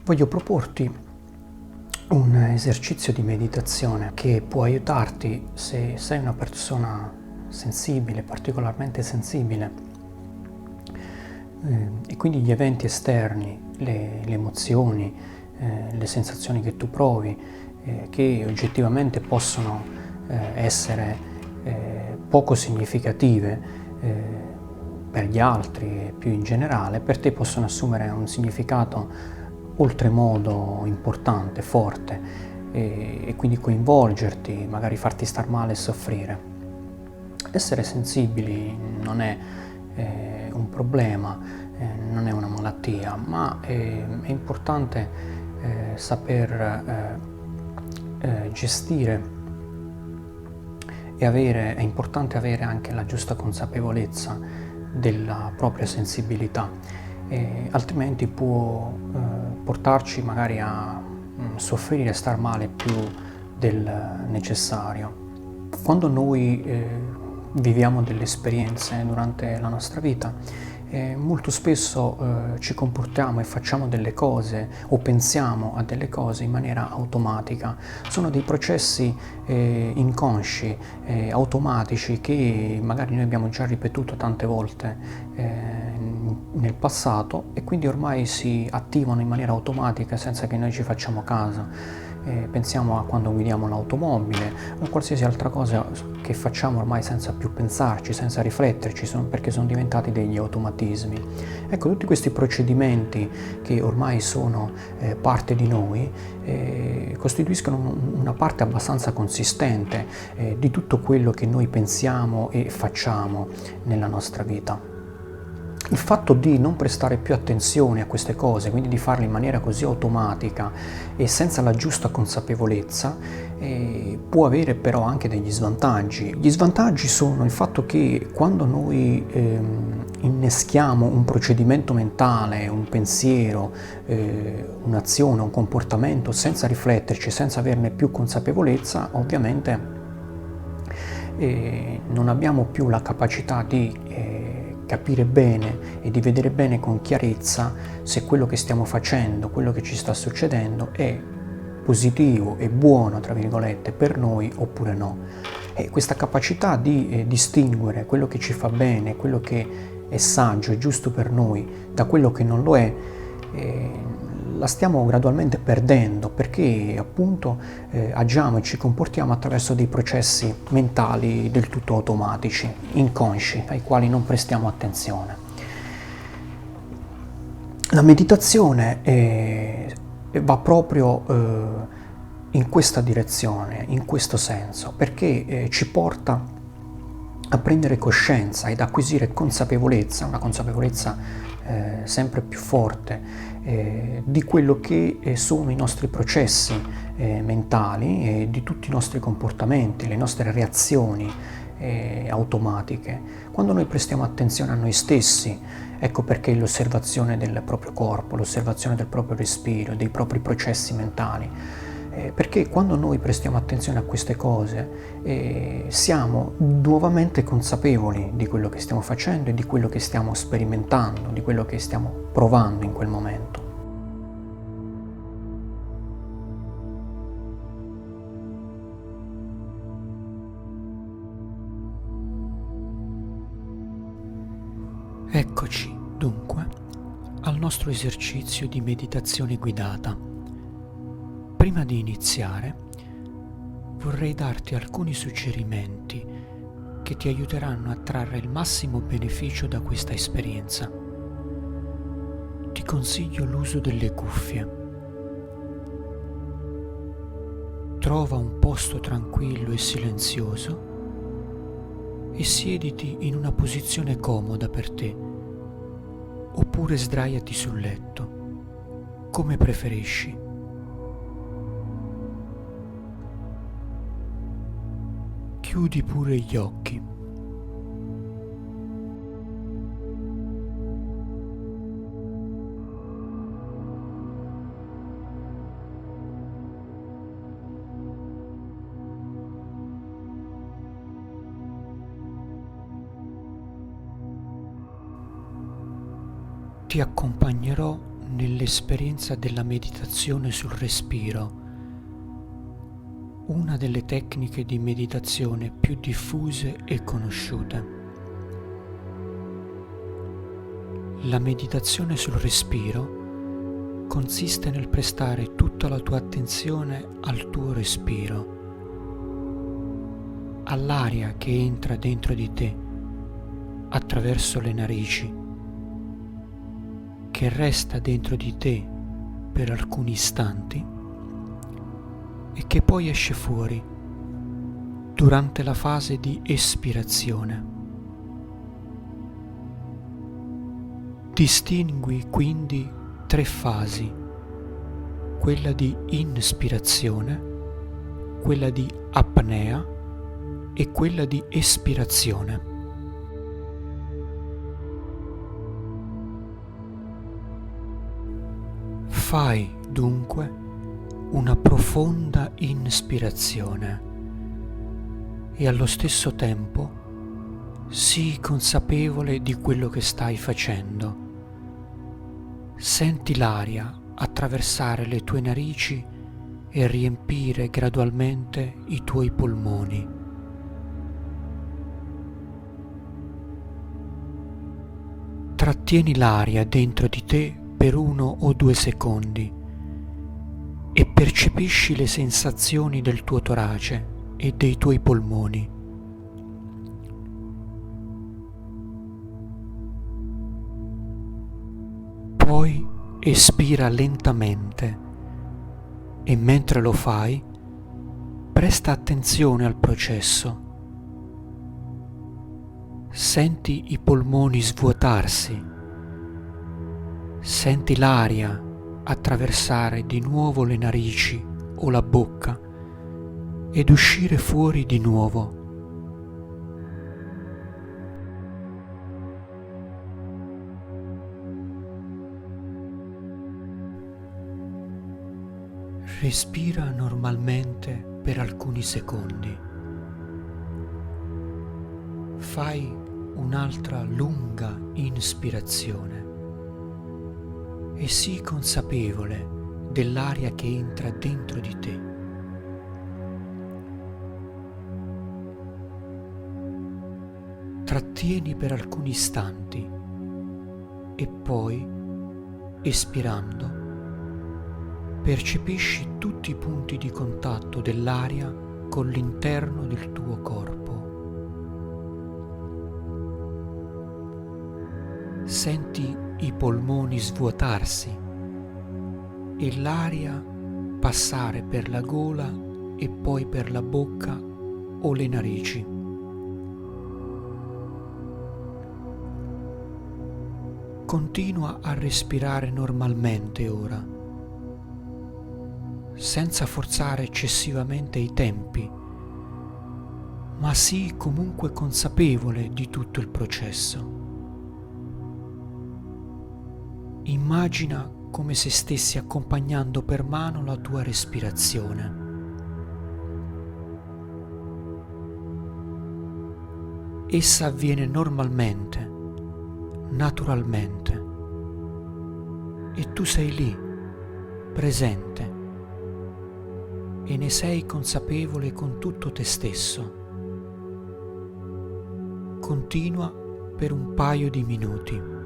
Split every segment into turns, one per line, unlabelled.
voglio proporti un esercizio di meditazione che può aiutarti se sei una persona sensibile, particolarmente sensibile, e quindi gli eventi esterni, le emozioni, le sensazioni che tu provi, che oggettivamente possono essere poco significative per gli altri e più in generale, per te possono assumere un significato oltremodo importante, forte, e quindi coinvolgerti, magari farti star male e soffrire. Essere sensibili non è un problema, non è una malattia, ma è importante saper gestire e è importante avere anche la giusta consapevolezza della propria sensibilità, altrimenti può portarci magari a soffrire e star male più del necessario. Quando noi viviamo delle esperienze durante la nostra vita, molto spesso ci comportiamo e facciamo delle cose o pensiamo a delle cose in maniera automatica. Sono dei processi inconsci, automatici, che magari noi abbiamo già ripetuto tante volte nel passato, e quindi ormai si attivano in maniera automatica senza che noi ci facciamo caso. Pensiamo a quando guidiamo l'automobile o qualsiasi altra cosa che facciamo ormai senza più pensarci, senza rifletterci, perché sono diventati degli automatismi. Ecco, tutti questi procedimenti che ormai sono parte di noi costituiscono una parte abbastanza consistente di tutto quello che noi pensiamo e facciamo nella nostra vita. Il fatto di non prestare più attenzione a queste cose, quindi di farle in maniera così automatica e senza la giusta consapevolezza, può avere però anche degli svantaggi. Gli svantaggi sono il fatto che quando noi inneschiamo un procedimento mentale, un pensiero, un'azione, un comportamento senza rifletterci, senza averne più consapevolezza, ovviamente non abbiamo più la capacità di capire bene e di vedere bene con chiarezza se quello che stiamo facendo, quello che ci sta succedendo è positivo e buono, tra virgolette, per noi oppure no. E questa capacità di distinguere quello che ci fa bene, quello che è saggio e giusto per noi, da quello che non lo è, la stiamo gradualmente perdendo, perché appunto agiamo e ci comportiamo attraverso dei processi mentali del tutto automatici, inconsci, ai quali non prestiamo attenzione. La meditazione va proprio in questa direzione, in questo senso, perché ci porta a prendere coscienza ed acquisire consapevolezza, una consapevolezza sempre più forte di quello che sono i nostri processi mentali e di tutti i nostri comportamenti, le nostre reazioni automatiche. Quando noi prestiamo attenzione a noi stessi, ecco perché l'osservazione del proprio corpo, l'osservazione del proprio respiro, dei propri processi mentali, perché quando noi prestiamo attenzione a queste cose siamo nuovamente consapevoli di quello che stiamo facendo e di quello che stiamo sperimentando, di quello che stiamo provando in quel momento. Eccoci dunque al nostro esercizio di meditazione guidata. Prima di iniziare, vorrei darti alcuni suggerimenti che ti aiuteranno a trarre il massimo beneficio da questa esperienza. Ti consiglio l'uso delle cuffie. Trova un posto tranquillo e silenzioso e siediti in una posizione comoda per te, oppure sdraiati sul letto, come preferisci. Chiudi pure gli occhi. Ti accompagnerò nell'esperienza della meditazione sul respiro, una delle tecniche di meditazione più diffuse e conosciute. La meditazione sul respiro consiste nel prestare tutta la tua attenzione al tuo respiro, all'aria che entra dentro di te attraverso le narici, che resta dentro di te per alcuni istanti e che poi esce fuori durante la fase di espirazione. Distingui quindi 3 fasi: quella di inspirazione, quella di apnea e quella di espirazione. Fai dunque una profonda inspirazione e allo stesso tempo sii consapevole di quello che stai facendo. Senti l'aria attraversare le tue narici e riempire gradualmente i tuoi polmoni. Trattieni l'aria dentro di te per 1 o 2 secondi e percepisci le sensazioni del tuo torace e dei tuoi polmoni. Poi espira lentamente e mentre lo fai, presta attenzione al processo. Senti i polmoni svuotarsi, senti l'aria attraversare di nuovo le narici o la bocca ed uscire fuori di nuovo. Respira normalmente per alcuni secondi. Fai un'altra lunga inspirazione e sii consapevole dell'aria che entra dentro di te. Trattieni per alcuni istanti e poi, espirando, percepisci tutti i punti di contatto dell'aria con l'interno del tuo corpo. Senti i polmoni svuotarsi e l'aria passare per la gola e poi per la bocca o le narici. Continua a respirare normalmente ora, senza forzare eccessivamente i tempi, ma sii comunque consapevole di tutto il processo. Immagina come se stessi accompagnando per mano la tua respirazione. Essa avviene normalmente, naturalmente, e tu sei lì, presente, e ne sei consapevole con tutto te stesso. Continua per un paio di minuti.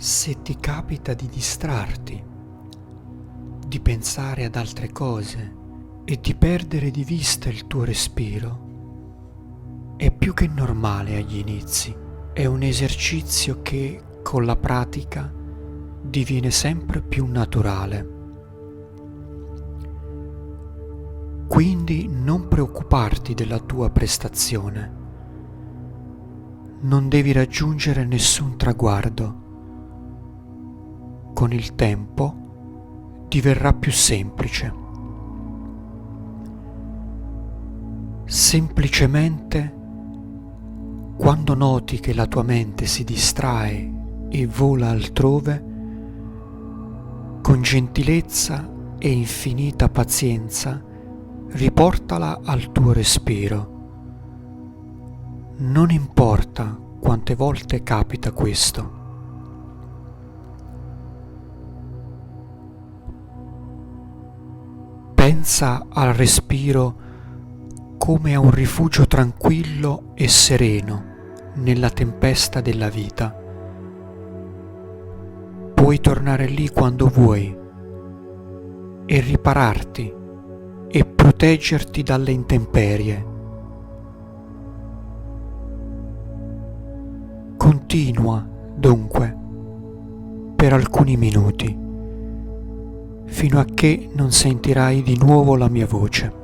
Se ti capita di distrarti, di pensare ad altre cose e di perdere di vista il tuo respiro, è più che normale agli inizi. È un esercizio che con la pratica diviene sempre più naturale. Quindi non preoccuparti della tua prestazione. Non devi raggiungere nessun traguardo. Con il tempo diverrà più semplice. Semplicemente, quando noti che la tua mente si distrae e vola altrove, con gentilezza e infinita pazienza riportala al tuo respiro. Non importa quante volte capita questo. Pensa al respiro come a un rifugio tranquillo e sereno nella tempesta della vita. Puoi tornare lì quando vuoi e ripararti e proteggerti dalle intemperie. Continua, dunque, per alcuni minuti, fino a che non sentirai di nuovo la mia voce.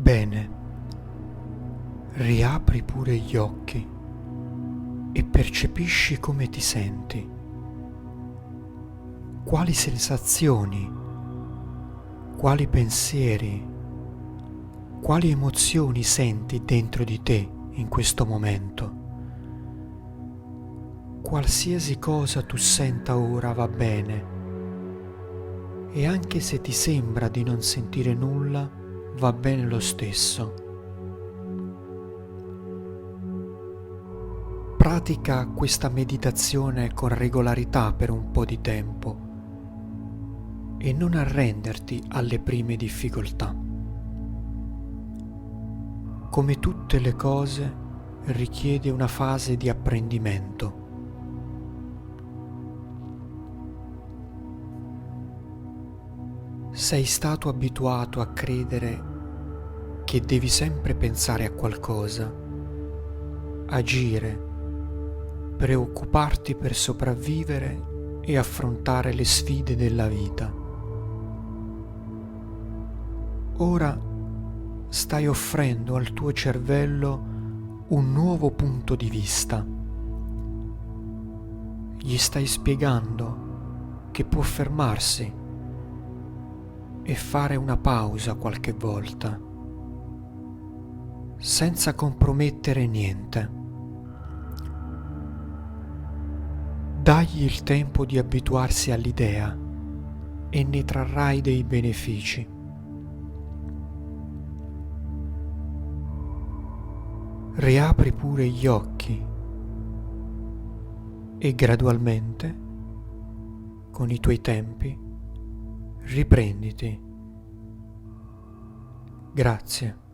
Bene, riapri pure gli occhi e percepisci come ti senti, quali sensazioni, quali pensieri, quali emozioni senti dentro di te in questo momento. Qualsiasi cosa tu senta ora va bene, e anche se ti sembra di non sentire nulla, va bene lo stesso. Pratica questa meditazione con regolarità per un po' di tempo e non arrenderti alle prime difficoltà. Come tutte le cose, richiede una fase di apprendimento. Sei stato abituato a credere che devi sempre pensare a qualcosa, agire, preoccuparti per sopravvivere e affrontare le sfide della vita. Ora stai offrendo al tuo cervello un nuovo punto di vista. Gli stai spiegando che può fermarsi e fare una pausa qualche volta, senza compromettere niente. Dagli il tempo di abituarsi all'idea e ne trarrai dei benefici. Riapri pure gli occhi e gradualmente, con i tuoi tempi, riprenditi. Grazie.